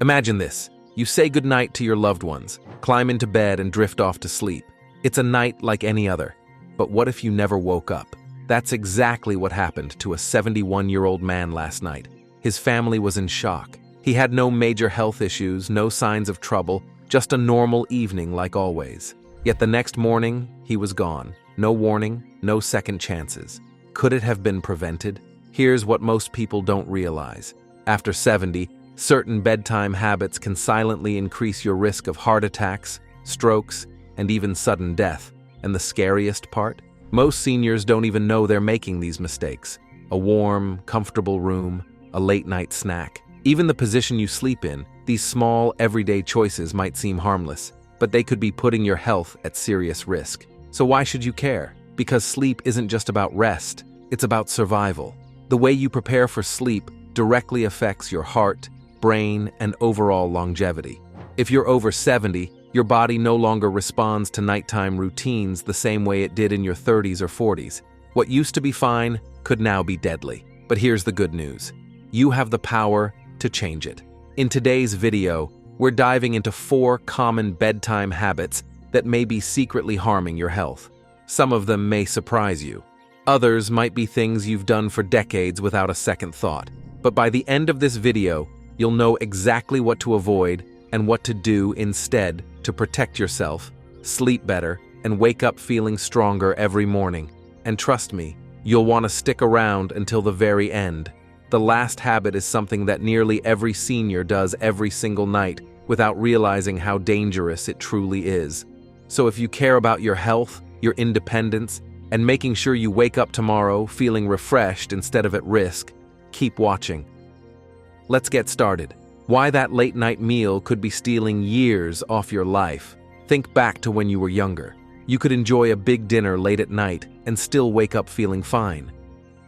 Imagine this. You say goodnight to your loved ones, climb into bed and drift off to sleep. It's a night like any other. But what if you never woke up? That's exactly what happened to a 71-year-old man last night. His family was in shock. He had no major health issues, no signs of trouble, just a normal evening like always. Yet the next morning, he was gone. No warning, no second chances. Could it have been prevented? Here's what most people don't realize. After 70, certain bedtime habits can silently increase your risk of heart attacks, strokes, and even sudden death. And the scariest part? Most seniors don't even know they're making these mistakes. A warm, comfortable room, a late-night snack. Even the position you sleep in, these small, everyday choices might seem harmless, but they could be putting your health at serious risk. So why should you care? Because sleep isn't just about rest, it's about survival. The way you prepare for sleep directly affects your heart, brain, and overall longevity. If you're over 70, your body no longer responds to nighttime routines the same way it did in your 30s or 40s. What used to be fine could now be deadly. But here's the good news. You have the power to change it. In today's video, we're diving into 4 common bedtime habits that may be secretly harming your health. Some of them may surprise you. Others might be things you've done for decades without a second thought. But by the end of this video, you'll know exactly what to avoid and what to do instead to protect yourself, sleep better, and wake up feeling stronger every morning. And trust me, you'll want to stick around until the very end. The last habit is something that nearly every senior does every single night without realizing how dangerous it truly is. So if you care about your health, your independence, and making sure you wake up tomorrow feeling refreshed instead of at risk, keep watching. Let's get started. Why that late-night meal could be stealing years off your life. Think back to when you were younger. You could enjoy a big dinner late at night and still wake up feeling fine.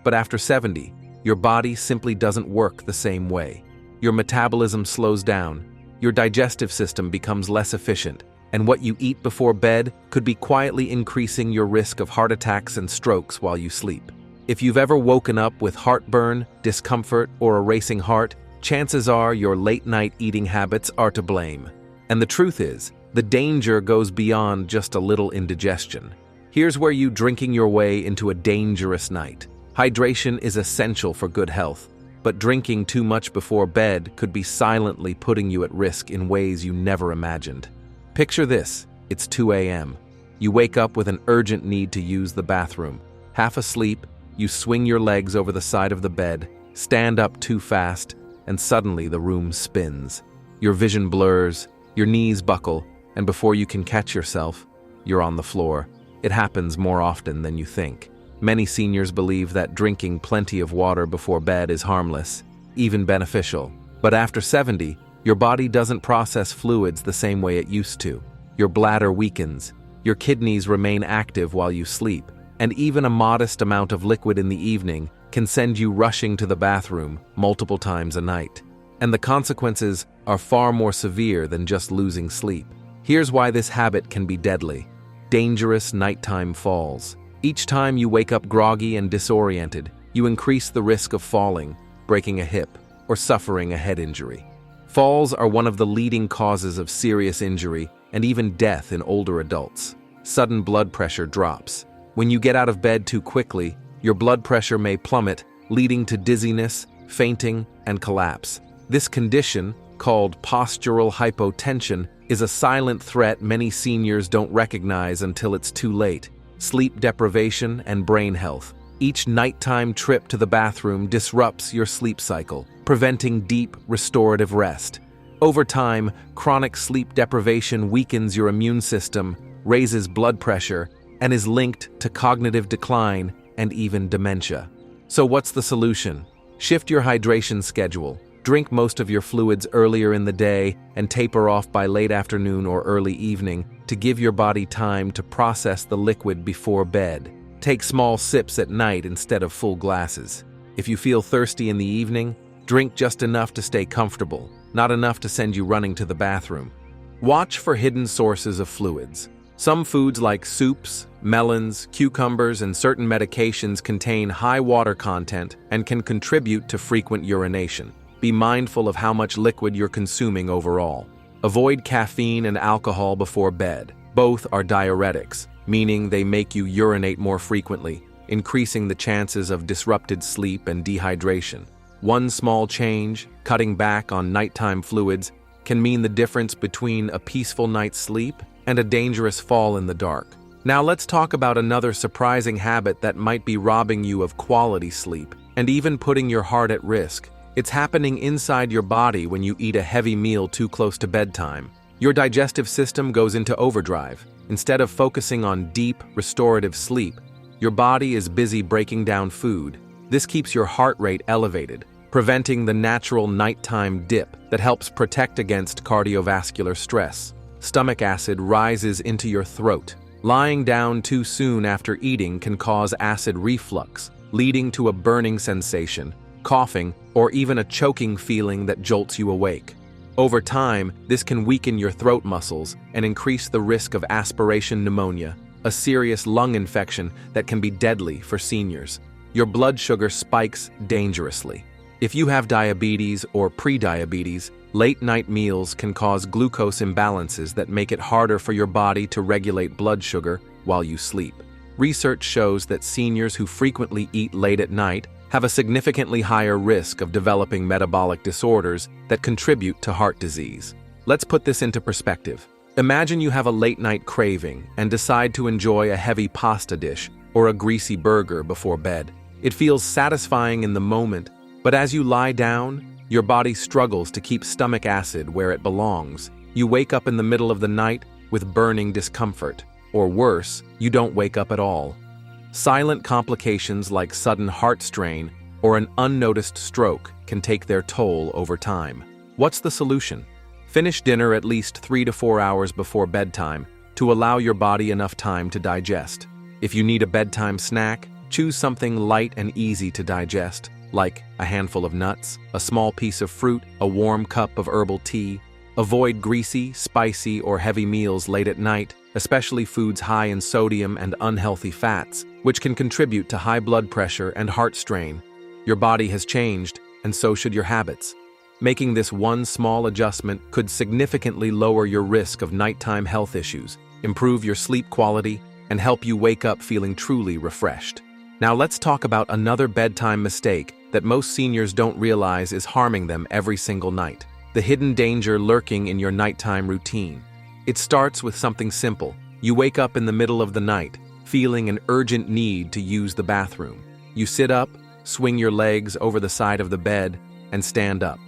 But after 70, your body simply doesn't work the same way. Your metabolism slows down, your digestive system becomes less efficient, and what you eat before bed could be quietly increasing your risk of heart attacks and strokes while you sleep. If you've ever woken up with heartburn, discomfort, or a racing heart, chances are your late-night eating habits are to blame. And the truth is, the danger goes beyond just a little indigestion. Here's where you drinking your way into a dangerous night. Hydration is essential for good health, but drinking too much before bed could be silently putting you at risk in ways you never imagined. Picture this, it's 2 a.m. You wake up with an urgent need to use the bathroom. Half asleep, you swing your legs over the side of the bed, stand up too fast, and suddenly the room spins. Your vision blurs, your knees buckle, and before you can catch yourself, you're on the floor. It happens more often than you think. Many seniors believe that drinking plenty of water before bed is harmless, even beneficial. But after 70, your body doesn't process fluids the same way it used to. Your bladder weakens, your kidneys remain active while you sleep, and even a modest amount of liquid in the evening can send you rushing to the bathroom multiple times a night. And the consequences are far more severe than just losing sleep. Here's why this habit can be deadly. Dangerous nighttime falls. Each time you wake up groggy and disoriented, you increase the risk of falling, breaking a hip, or suffering a head injury. Falls are one of the leading causes of serious injury and even death in older adults. Sudden blood pressure drops. When you get out of bed too quickly, your blood pressure may plummet, leading to dizziness, fainting, and collapse. This condition, called postural hypotension, is a silent threat many seniors don't recognize until it's too late. Sleep deprivation and brain health. Each nighttime trip to the bathroom disrupts your sleep cycle, preventing deep, restorative rest. Over time, chronic sleep deprivation weakens your immune system, raises blood pressure, and is linked to cognitive decline and even dementia. So what's the solution? Shift your hydration schedule. Drink most of your fluids earlier in the day and taper off by late afternoon or early evening to give your body time to process the liquid before bed. Take small sips at night instead of full glasses. If you feel thirsty in the evening, drink just enough to stay comfortable, not enough to send you running to the bathroom. Watch for hidden sources of fluids. Some foods like soups, melons, cucumbers, and certain medications contain high water content and can contribute to frequent urination. be mindful of how much liquid you're consuming overall. Avoid caffeine and alcohol before bed. Both are diuretics, meaning they make you urinate more frequently, increasing the chances of disrupted sleep and dehydration. One small change, cutting back on nighttime fluids, can mean the difference between a peaceful night's sleep and a dangerous fall in the dark. Now let's talk about another surprising habit that might be robbing you of quality sleep and even putting your heart at risk. It's happening inside your body when you eat a heavy meal too close to bedtime. Your digestive system goes into overdrive. Instead of focusing on deep, restorative sleep, your body is busy breaking down food. This keeps your heart rate elevated, preventing the natural nighttime dip that helps protect against cardiovascular stress. Stomach acid rises into your throat. Lying down too soon after eating can cause acid reflux, leading to a burning sensation, coughing, or even a choking feeling that jolts you awake. Over time, this can weaken your throat muscles and increase the risk of aspiration pneumonia, a serious lung infection that can be deadly for seniors. Your blood sugar spikes dangerously. If you have diabetes or prediabetes, late-night meals can cause glucose imbalances that make it harder for your body to regulate blood sugar while you sleep. Research shows that seniors who frequently eat late at night have a significantly higher risk of developing metabolic disorders that contribute to heart disease. Let's put this into perspective. Imagine you have a late-night craving and decide to enjoy a heavy pasta dish or a greasy burger before bed. It feels satisfying in the moment, but as you lie down, your body struggles to keep stomach acid where it belongs. You wake up in the middle of the night with burning discomfort, or worse, you don't wake up at all. Silent complications like sudden heart strain or an unnoticed stroke can take their toll over time. What's the solution? Finish dinner at least 3 to 4 hours before bedtime to allow your body enough time to digest. If you need a bedtime snack, choose something light and easy to digest, like a handful of nuts, a small piece of fruit, a warm cup of herbal tea. Avoid greasy, spicy, or heavy meals late at night, especially foods high in sodium and unhealthy fats, which can contribute to high blood pressure and heart strain. Your body has changed, and so should your habits. Making this one small adjustment could significantly lower your risk of nighttime health issues, improve your sleep quality, and help you wake up feeling truly refreshed. Now let's talk about another bedtime mistake that most seniors don't realize is harming them every single night. The hidden danger lurking in your nighttime routine. It starts with something simple. You wake up in the middle of the night, feeling an urgent need to use the bathroom. You sit up, swing your legs over the side of the bed, and stand up.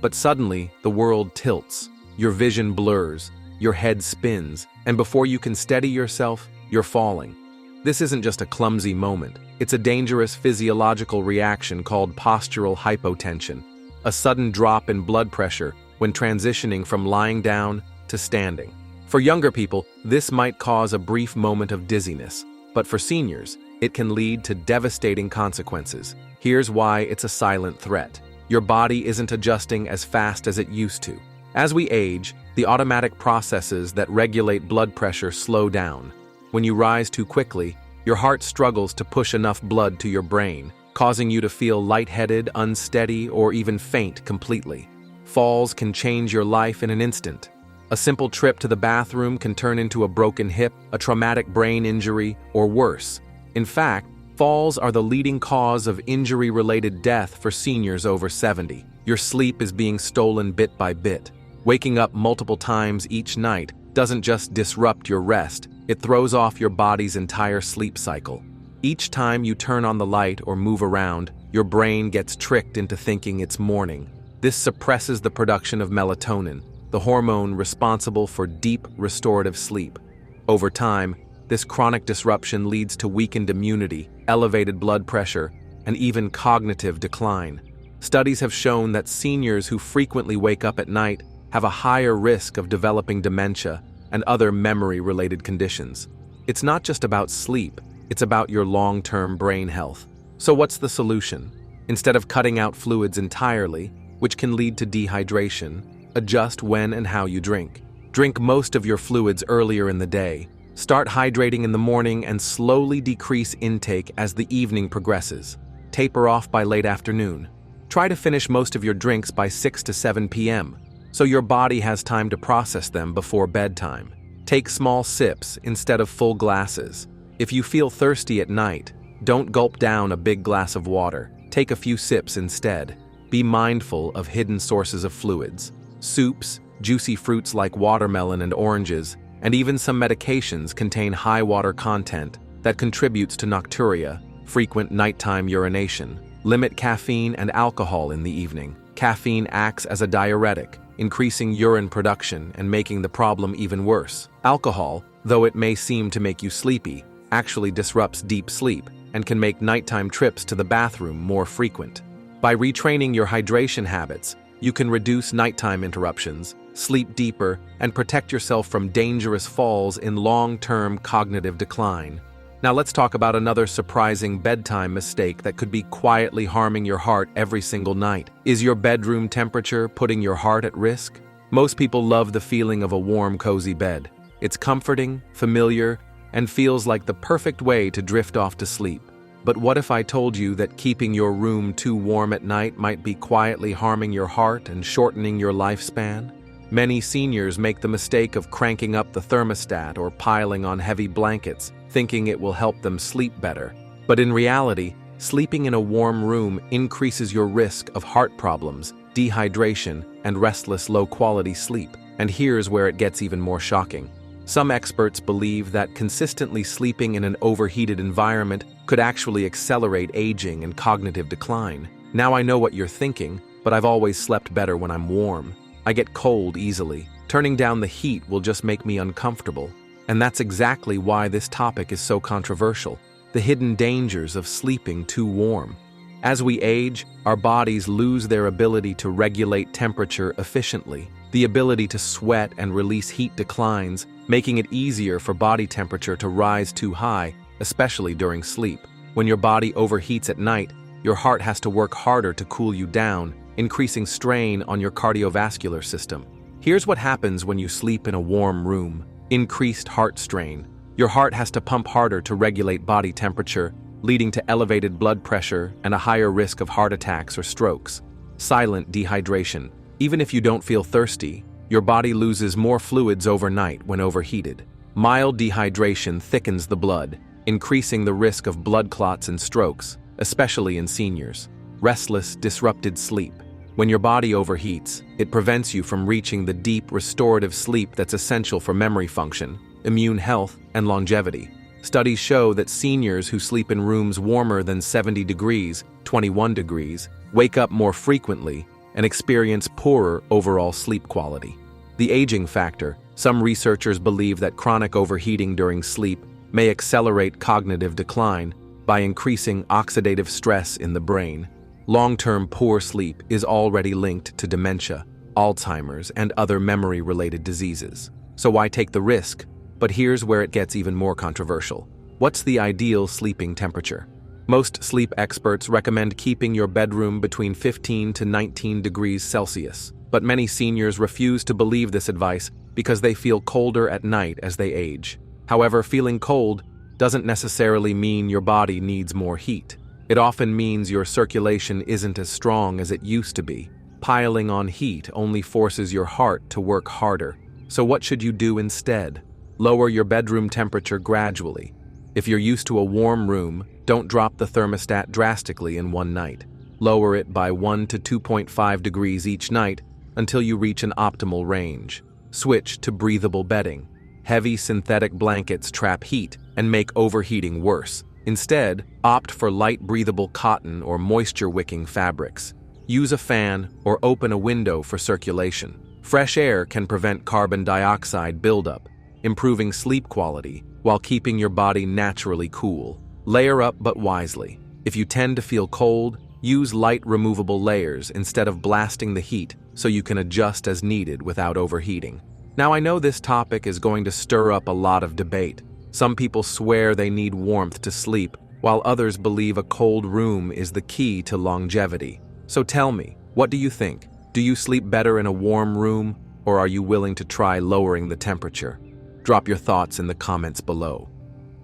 But suddenly, the world tilts. Your vision blurs, your head spins, and before you can steady yourself, you're falling. This isn't just a clumsy moment. It's a dangerous physiological reaction called postural hypotension, a sudden drop in blood pressure when transitioning from lying down to standing. For younger people, this might cause a brief moment of dizziness, but for seniors, it can lead to devastating consequences. Here's why it's a silent threat. Your body isn't adjusting as fast as it used to. As we age, the automatic processes that regulate blood pressure slow down. When you rise too quickly, your heart struggles to push enough blood to your brain, causing you to feel lightheaded, unsteady, or even faint completely. Falls can change your life in an instant. A simple trip to the bathroom can turn into a broken hip, a traumatic brain injury, or worse. In fact, falls are the leading cause of injury-related death for seniors over 70. Your sleep is being stolen bit by bit. Waking up multiple times each night doesn't just disrupt your rest, it throws off your body's entire sleep cycle. Each time you turn on the light or move around, your brain gets tricked into thinking it's morning. This suppresses the production of melatonin, the hormone responsible for deep, restorative sleep. Over time, this chronic disruption leads to weakened immunity, elevated blood pressure, and even cognitive decline. Studies have shown that seniors who frequently wake up at night have a higher risk of developing dementia and other memory-related conditions. It's not just about sleep, it's about your long-term brain health. So what's the solution? Instead of cutting out fluids entirely, which can lead to dehydration, adjust when and how you drink. Drink most of your fluids earlier in the day. Start hydrating in the morning and slowly decrease intake as the evening progresses. Taper off by late afternoon. Try to finish most of your drinks by 6 to 7 p.m., so your body has time to process them before bedtime. Take small sips instead of full glasses. If you feel thirsty at night, don't gulp down a big glass of water. Take a few sips instead. Be mindful of hidden sources of fluids. Soups, juicy fruits like watermelon and oranges, and even some medications contain high water content that contributes to nocturia, frequent nighttime urination. Limit caffeine and alcohol in the evening. Caffeine acts as a diuretic, increasing urine production and making the problem even worse. Alcohol, though it may seem to make you sleepy, actually disrupts deep sleep and can make nighttime trips to the bathroom more frequent. By retraining your hydration habits, you can reduce nighttime interruptions, sleep deeper, and protect yourself from dangerous falls in long-term cognitive decline. Now let's talk about another surprising bedtime mistake that could be quietly harming your heart every single night. Is your bedroom temperature putting your heart at risk? Most people love the feeling of a warm, cozy bed. It's comforting, familiar, and feels like the perfect way to drift off to sleep. But what if I told you that keeping your room too warm at night might be quietly harming your heart and shortening your lifespan? Many seniors make the mistake of cranking up the thermostat or piling on heavy blankets, thinking it will help them sleep better. But in reality, sleeping in a warm room increases your risk of heart problems, dehydration, and restless low-quality sleep. And here's where it gets even more shocking. Some experts believe that consistently sleeping in an overheated environment could actually accelerate aging and cognitive decline. Now I know what you're thinking, but I've always slept better when I'm warm. I get cold easily. Turning down the heat will just make me uncomfortable. And that's exactly why this topic is so controversial: the hidden dangers of sleeping too warm. As we age, our bodies lose their ability to regulate temperature efficiently. The ability to sweat and release heat declines, making it easier for body temperature to rise too high, especially during sleep. When your body overheats at night, your heart has to work harder to cool you down, increasing strain on your cardiovascular system. Here's what happens when you sleep in a warm room: increased heart strain. Your heart has to pump harder to regulate body temperature, leading to elevated blood pressure and a higher risk of heart attacks or strokes. Silent dehydration. Even if you don't feel thirsty, your body loses more fluids overnight when overheated. Mild dehydration thickens the blood, increasing the risk of blood clots and strokes, especially in seniors. Restless, disrupted sleep. When your body overheats, it prevents you from reaching the deep, restorative sleep that's essential for memory function, immune health, and longevity. Studies show that seniors who sleep in rooms warmer than 70 degrees, 21 degrees, wake up more frequently and experience poorer overall sleep quality. The aging factor. Some researchers believe that chronic overheating during sleep may accelerate cognitive decline by increasing oxidative stress in the brain. Long-term poor sleep is already linked to dementia, Alzheimer's, and other memory-related diseases. So why take the risk? But here's where it gets even more controversial. What's the ideal sleeping temperature? Most sleep experts recommend keeping your bedroom between 15 to 19 degrees Celsius, but many seniors refuse to believe this advice because they feel colder at night as they age. However, feeling cold doesn't necessarily mean your body needs more heat. It often means your circulation isn't as strong as it used to be. Piling on heat only forces your heart to work harder. So what should you do instead? Lower your bedroom temperature gradually. If you're used to a warm room, don't drop the thermostat drastically in one night. Lower it by 1 to 2.5 degrees each night until you reach an optimal range. Switch to breathable bedding. Heavy synthetic blankets trap heat and make overheating worse. Instead, opt for light breathable cotton or moisture-wicking fabrics. Use a fan or open a window for circulation. Fresh air can prevent carbon dioxide buildup, improving sleep quality while keeping your body naturally cool. Layer up but wisely. If you tend to feel cold, use light removable layers instead of blasting the heat so you can adjust as needed without overheating. Now I know this topic is going to stir up a lot of debate. Some people swear they need warmth to sleep, while others believe a cold room is the key to longevity. So tell me, what do you think? Do you sleep better in a warm room, or are you willing to try lowering the temperature? Drop your thoughts in the comments below.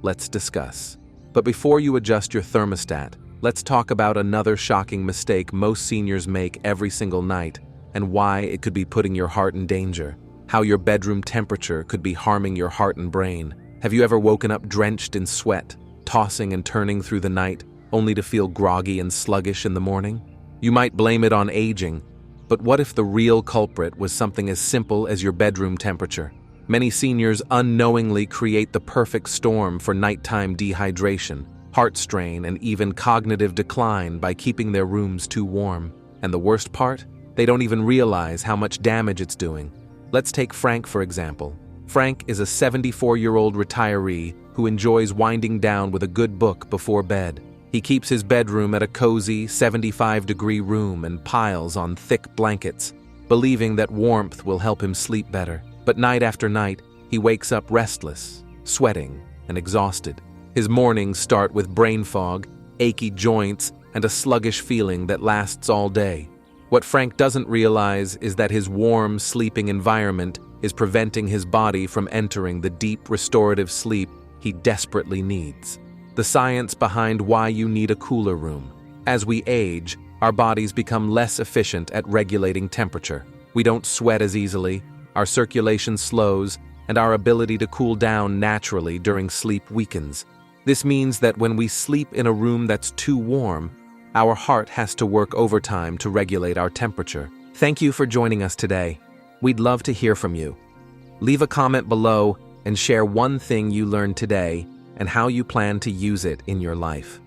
Let's discuss. But before you adjust your thermostat, let's talk about another shocking mistake most seniors make every single night and why it could be putting your heart in danger. How your bedroom temperature could be harming your heart and brain. Have you ever woken up drenched in sweat, tossing and turning through the night, only to feel groggy and sluggish in the morning? You might blame it on aging, but what if the real culprit was something as simple as your bedroom temperature? Many seniors unknowingly create the perfect storm for nighttime dehydration, heart strain, and even cognitive decline by keeping their rooms too warm. And the worst part? They don't even realize how much damage it's doing. Let's take Frank, for example. Frank is a 74-year-old retiree who enjoys winding down with a good book before bed. He keeps his bedroom at a cozy 75-degree room and piles on thick blankets, believing that warmth will help him sleep better. But night after night, he wakes up restless, sweating, and exhausted. His mornings start with brain fog, achy joints, and a sluggish feeling that lasts all day. What Frank doesn't realize is that his warm, sleeping environment is preventing his body from entering the deep, restorative sleep he desperately needs. The science behind why you need a cooler room. As we age, our bodies become less efficient at regulating temperature. We don't sweat as easily, our circulation slows, and our ability to cool down naturally during sleep weakens. This means that when we sleep in a room that's too warm, our heart has to work overtime to regulate our temperature. Thank you for joining us today. We'd love to hear from you. Leave a comment below and share one thing you learned today and how you plan to use it in your life.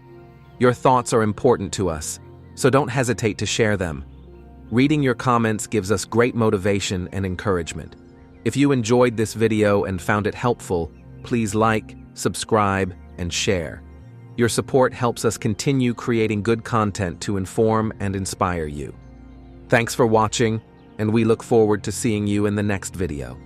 Your thoughts are important to us, so don't hesitate to share them. Reading your comments gives us great motivation and encouragement. If you enjoyed this video and found it helpful, please like, subscribe, and share. Your support helps us continue creating good content to inform and inspire you. Thanks for watching, and we look forward to seeing you in the next video.